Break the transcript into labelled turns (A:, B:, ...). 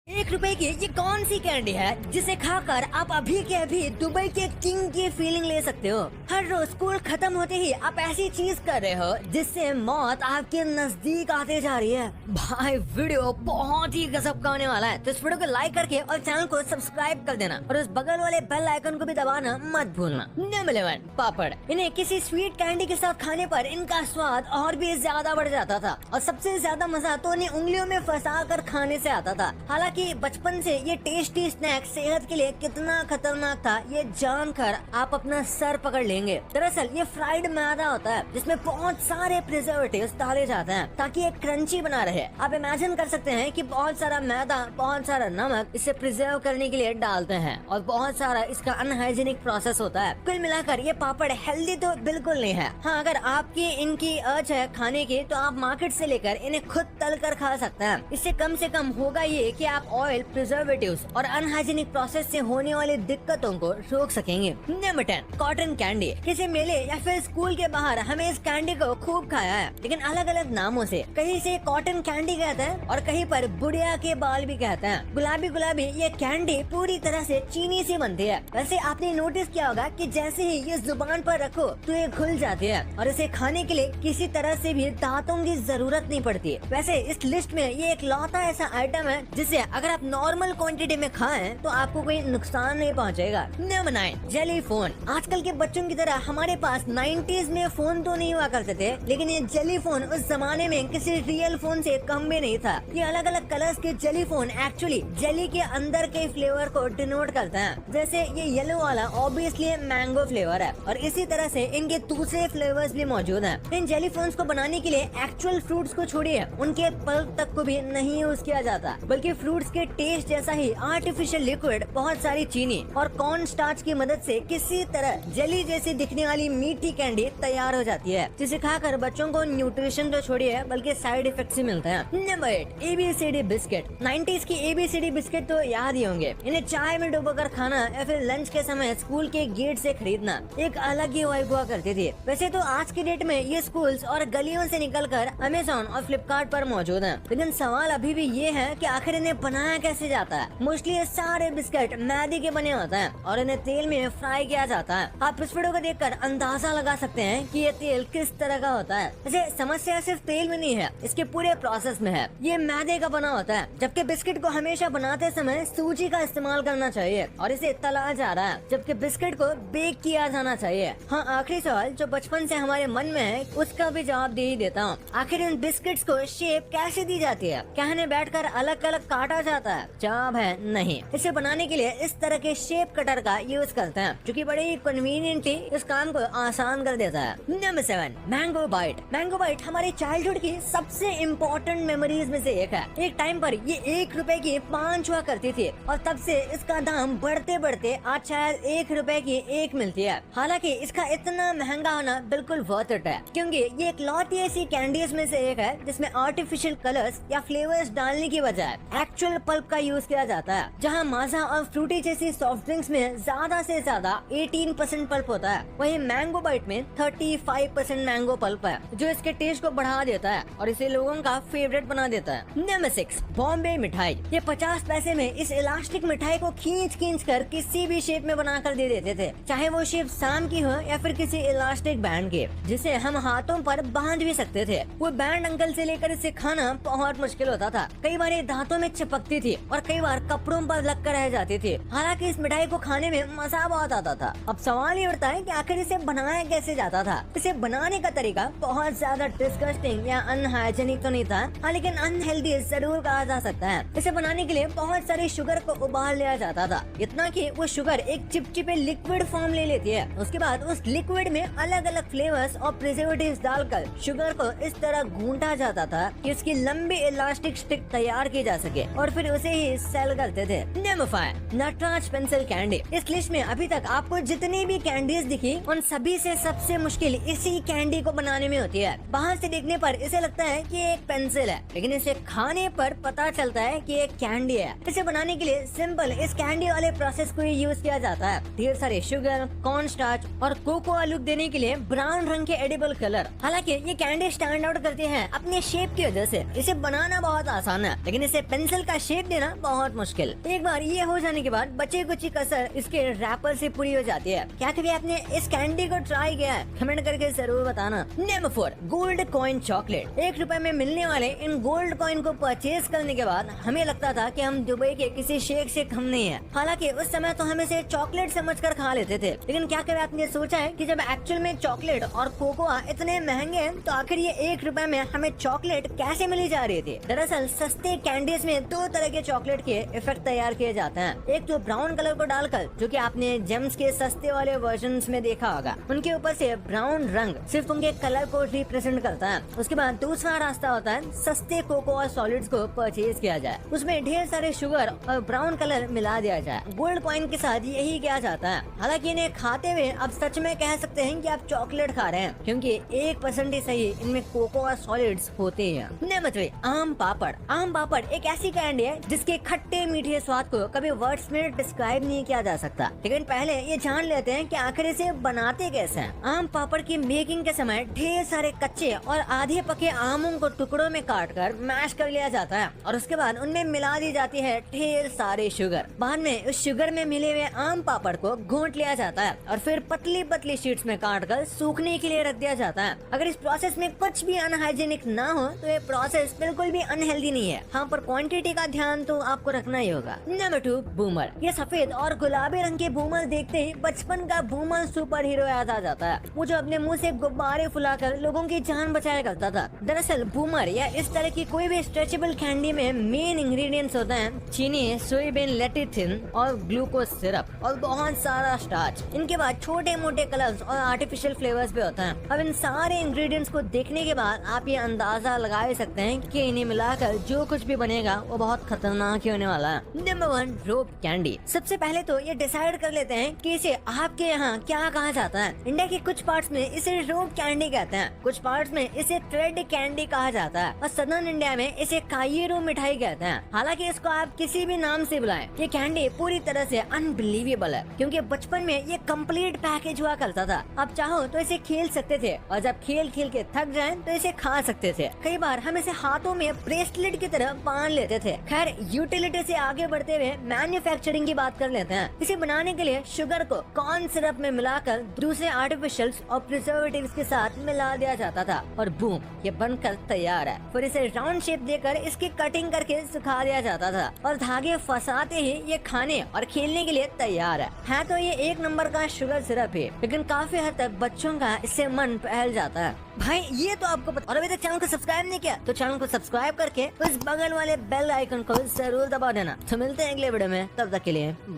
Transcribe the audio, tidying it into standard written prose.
A: 1 रुपए की ये कौन सी कैंडी है जिसे खाकर आप अभी के अभी दुबई के किंग की फीलिंग ले सकते हो। हर रोज स्कूल खत्म होते ही आप ऐसी चीज कर रहे हो जिससे मौत आपके नजदीक आते जा रही है। भाई वीडियो बहुत ही गजब का होने वाला है, तो इस वीडियो को लाइक करके और चैनल को सब्सक्राइब कर देना और उस बगल वाले बेल आइकन को भी दबाना मत भूलना। नंबर 11 पापड़। इन्हें किसी स्वीट कैंडी के साथ खाने पर इनका स्वाद और भी ज्यादा बढ़ जाता था और सबसे ज्यादा मजा तो इन्हें उंगलियों में फंसा कर खाने से आता था। हालांकि बचपन से ये टेस्टी स्नैक सेहत के लिए कितना खतरनाक था ये जानकर आप अपना सर पकड़ लेंगे। दरअसल ये फ्राइड मैदा होता है जिसमें बहुत सारे प्रिजर्वेटिव्स डाले जाते हैं ताकि ये क्रंची बना रहे। आप इमेजिन कर सकते हैं कि बहुत सारा मैदा, बहुत सारा नमक इसे प्रिजर्व करने के लिए डालते हैं और बहुत सारा इसका अनहाइजीनिक प्रोसेस होता है। कुल मिलाकर ये पापड़ हेल्दी तो बिल्कुल नहीं है। हाँ, अगर आपकी इनकी अर्ज है खाने की तो आप मार्केट से लेकर इन्हें खुद तल कर खा सकते हैं। इससे कम से कम होगा ये कि आप ऑयल, प्रिजर्वेटिव्स और अनहाइजीनिक प्रोसेस से होने वाली दिक्कतों को रोक सकेंगे। Number 10 cotton candy. किसी मेले या फिर स्कूल के बाहर हमें इस कैंडी को खूब खाया है, लेकिन अलग अलग नामों से। कहीं से कॉटन कैंडी कहते हैं और कहीं पर बुढ़िया के बाल भी कहते हैं। गुलाबी गुलाबी ये कैंडी पूरी तरह से चीनी से बनती है। वैसे आपने नोटिस किया होगा कि जैसे ही ये जुबान पर रखो तो ये घुल जाती है और इसे खाने के लिए किसी तरह से भी दांतों की जरूरत नहीं पड़ती। वैसे इस लिस्ट में ये एक लौता ऐसा आइटम है जिसे अगर आप नॉर्मल क्वांटिटी में खाएं तो आपको कोई नुकसान नहीं पहुंचेगा। Number 9 jelly phone. आजकल के बच्चों की तरह हमारे पास 90s में फोन तो नहीं हुआ करते थे, लेकिन ये जेली फोन उस जमाने में किसी रियल फोन से कम भी नहीं था। ये अलग अलग कलर्स के जेली फोन एक्चुअली जेली के अंदर के फ्लेवर को डिनोट करते हैं। जैसे ये येलो वाला ऑब्वियसली मैंगो फ्लेवर है और इसी तरह से इनके दूसरे फ्लेवर्स भी मौजूद हैं। इन जेली फोन्स को बनाने के लिए एक्चुअल फ्रूट्स को छोड़िए, उनके पल्प तक को भी नहीं यूज किया जाता, बल्कि फ्रूट्स के टेस्ट जैसा ही आर्टिफिशियल लिक्विड, बहुत सारी चीनी और कॉर्न स्टार्च की मदद से किसी तरह जेली जैसी दिखने वाली मीठी कैंडी तैयार हो जाती है, जिसे खाकर बच्चों को न्यूट्रिशन तो छोड़िए बल्कि साइड इफेक्ट्स भी मिलते हैं। Number 8 ABCD biscuit. 90s की ABCD बिस्किट तो याद ही होंगे। इन्हें चाय में डुबोकर खाना या फिर लंच के समय स्कूल के गेट से खरीदना एक अलग ही वाइब हुआ करती थी। वैसे तो आज की डेट में ये स्कूल्स और गलियों से निकलकर अमेज़न और फ्लिपकार्ट पर मौजूद हैं, लेकिन सवाल अभी भी ये है कि आखिर इन्हें बनाया कैसे जाता है। मोस्टली ये सारे बिस्किट मैदे के बने होते हैं और इन्हें तेल में फ्राई किया जाता है। आप इस वीडियो को देखकर अंदाजा लगा सकते हैं कि ये तेल किस तरह का होता है। वैसे समस्या सिर्फ तेल में नहीं है, इसके पूरे प्रोसेस में है। ये मैदे का बना होता है, जबकि बिस्किट को हमेशा बनाते समय सूजी का इस्तेमाल करना चाहिए और इसे तला जा रहा है, जबकि बिस्किट को बेक किया जाना चाहिए। हाँ, आखिरी सवाल जो बचपन से हमारे मन में है उसका भी जवाब दे ही देता हूँ। आखिर इन बिस्किट्स को शेप कैसे दी जाती है? क्या इन्हें बैठकर अलग अलग काटा जाता है? जवाब है नहीं। इसे बनाने के लिए इस तरह के शेप कटर का यूज करते हैं, जो कि बड़े ही कन्वीनियंटली इस काम को आसान कर देता है। Number 7 mango bite. Mango bite हमारी चाइल्डहुड की सबसे इम्पोर्टेंट मेमोरीज में से एक है। एक टाइम पर ये 1 रुपए की 5 हुआ करती थी और तब से इसका दाम बढ़ते बढ़ते आज शायद 1 रुपए की 1 मिलती है। हालांकि इसका इतना महंगा होना बिल्कुल वर्थ इट है, क्योंकि ये एक लौती ऐसी कैंडीज में से एक है जिसमें आर्टिफिशियल कलर्स या फ्लेवर्स डालने की बजाय एक्चुअल पल्प का यूज किया जाता है। जहाँ माजा और फ्रूटी जैसी सॉफ्ट ड्रिंक्स में ज्यादा से ज्यादा 18% पल्प होता है, वहीं मैंगो बाइट में 35% मैंगो पल्प है, जो इसके टेस्ट को बढ़ा देता है और इसे लोगों का फेवरेट बना देता है। नंबर 6 बॉम्बे मिठाई। ये 50 पैसे में इस इलास्टिक मिठाई को खींच कर किसी भी शेप में बनाकर दे देते थे, चाहे वो शेप शाम की हो या फिर किसी इलास्टिक बैंड के, जिसे हम हाथों पर बांध भी सकते थे। वो बैंड अंकल से लेकर इसे खाना बहुत मुश्किल होता था। कई बार ये दांतों में चिपकती थी और कई बार कपड़ों पर लग कर रह जाती थी। हालांकि इस मिठाई को खाने में मजा बहुत आता था। अब सवाल ये उठता है कि आखिर इसे बनाया कैसे जाता था। इसे बनाने का तरीका बहुत ज्यादा डिस्गस्टिंग या अनहाइजीनिक तो नहीं था, हाँ, लेकिन अनहेल्दी जरूर कहा जा सकता है। इसे बनाने के लिए बहुत सारी शुगर को उबाल लिया जाता था, इतना कि वो शुगर एक चिपचिपे लिक्विड फॉर्म ले लेती है। उसके बाद उस लिक्विड में अलग अलग फ्लेवर्स और प्रिजर्वेटिव्स डालकर शुगर को इस तरह गूंथा जाता था कि उसकी लंबी इलास्टिक स्टिक तैयार की जा सके और फिर उसे ही सेल करते थे। Number 5 Natraj pencil candy. इस लिस्ट में अभी तक आपको जितनी भी कैंडीज दिखी उन सभी से सबसे मुश्किल इसी कैंडी को बनाने में होती है। बाहर से देखने पर इसे लगता है कि ये एक पेंसिल है, लेकिन इसे खाने पर पता चलता है कि ये कैंडी है। इसे बनाने के लिए सिंपल इस कैंडी वाले प्रोसेस को यूज किया जाता है। ढेर सारे शुगर, कॉर्न स्टार्च और कोकोआ लुक देने के लिए ब्राउन रंग के एडिबल कलर। हालांकि ये कैंडी स्टैंड आउट करती है अपने शेप की वजह से। इसे बनाना बहुत आसान है, लेकिन इसे पेंसिल का शेप शेप देना बहुत मुश्किल। एक बार ये हो जाने के बाद बचे कुछ ही कसर इसके रैपर से पूरी हो जाती है। क्या कभी आपने इस कैंडी को ट्राई किया है? कमेंट करके जरूर बताना। Number 4, gold coin chocolate. 1 रुपए में मिलने वाले इन गोल्ड कॉइन को परचेज करने के बाद हमें लगता था कि हम दुबई के किसी शेख से कम नहीं है। हालांकि उस समय तो हम इसे चॉकलेट समझकर खा लेते थे, लेकिन क्या कभी आपने सोचा है कि जब एक्चुअल में चॉकलेट और कोकोआ इतने महंगे हैं तो आखिर ये 1 रुपए में हमें चॉकलेट कैसे मिली जा रही थी? दरअसल सस्ते कैंडीज में 2 तरह के चॉकलेट के इफेक्ट तैयार किए जाते हैं। एक तो ब्राउन कलर को डालकर, जो कि आपने जेम्स के सस्ते वाले वर्जन्स में देखा होगा, उनके ऊपर से ब्राउन रंग सिर्फ उनके कलर को रिप्रेजेंट करता है। उसके बाद दूसरा रास्ता होता है सस्ते कोकोआ सॉलिड्स को परचेज किया जाए, उसमें ढेर सारे शुगर और ब्राउन कलर मिला दिया जाए। गोल्ड कॉइन के साथ यही किया जाता है। हालांकि इन्हें खाते हुए आप सच में कह सकते हैं कि आप चॉकलेट खा रहे हैं, क्योंकि 1% ही सही इनमें कोकोआ सॉलिड्स होते हैं। नंबर 3, आम पापड़। आम पापड़ एक ऐसी कैंडी है जिसके खट्टे मीठे स्वाद को कभी वर्ड्स में डिस्क्राइब नहीं किया जा सकता, लेकिन पहले ये जान लेते हैं कि आखिर इसे बनाते कैसे हैं। आम पापड़ की मेकिंग के समय ढेर सारे कच्चे और आधे पके आमों को टुकड़ों में काटकर मैश कर लिया जाता है और उसके बाद उनमें मिला दी जाती है ढेर सारे शुगर। बाद में उस शुगर में मिले हुए आम पापड़ को घोंट लिया जाता है और फिर पतली पतली शीट्स में काटकर सूखने के लिए रख दिया जाता है। अगर इस प्रोसेस में कुछ भी अनहाइजीनिक ना हो तो ये प्रोसेस बिल्कुल भी अनहेल्दी नहीं है। हाँ, पर क्वांटिटी का ध्यान तो आपको रखना ही होगा। Number 2, boomer. ये सफेद और गुलाबी रंग के बूमर देखते ही बचपन का बूमर सुपर हीरो याद आ जाता है, वो जो अपने मुंह से गुब्बारे फुलाकर लोगों की जान बचाया करता था। दरअसल बूमर या इस तरह की कोई भी स्ट्रेचेबल कैंडी में मेन इंग्रेडिएंट्स होते हैं चीनी, सोयाबीन लेटिथिन और ग्लूकोज सिरप और बहुत सारा स्टार्च। इनके बाद छोटे मोटे कलर्स और आर्टिफिशियल फ्लेवर्स भी होते हैं। अब इन सारे इंग्रेडिएंट्स को देखने के बाद आप ये अंदाजा लगा सकते हैं कि इन्हें मिलाकर जो कुछ भी बनेगा वो बहुत खतरनाक ही होने वाला है। नंबर 1, रोप कैंडी। सबसे पहले तो ये डिसाइड कर लेते हैं कि इसे आपके यहाँ क्या कहा जाता है। इंडिया के कुछ पार्ट्स में इसे रोप कैंडी कहते हैं, कुछ पार्ट्स में इसे थ्रेड कैंडी कहा जाता है और सदर्न इंडिया में इसे कायरो मिठाई कहते हैं। हालांकि इसको आप किसी भी नाम से बुलाएं, ये कैंडी पूरी तरह से अनबिलीवेबल है, क्योंकि बचपन में ये कंप्लीट पैकेज हुआ करता था। आप चाहो तो इसे खेल सकते थे और जब खेल खेल के थक जाए तो इसे खा सकते थे। कई बार हम इसे हाथों में ब्रेसलेट की तरह बांध लेते थे। खैर, यूटिलिटी से आगे बढ़ते हुए मैन्युफैक्चरिंग की बात कर लेते हैं। इसे बनाने के लिए शुगर को कॉर्न सिरप में मिलाकर दूसरे आर्टिफिशियल्स और प्रिजर्वेटिव्स के साथ मिला दिया जाता था और बूम, ये बनकर तैयार है। फिर इसे राउंड शेप देकर इसकी कटिंग करके सुखा दिया जाता था और धागे फंसाते ही ये खाने और खेलने के लिए तैयार है तो ये 1 नंबर का शुगर सिरप है, लेकिन काफी हद तक बच्चों का इससे मन बहल जाता है। भाई ये तो आपको पता, और अभी तक चैनल को सब्सक्राइब नहीं किया तो चैनल को सब्सक्राइब करके उस बगल वाले बेल आइकन को जरूर दबा देना। तो मिलते हैं अगले वीडियो में, तब तक के लिए बाय।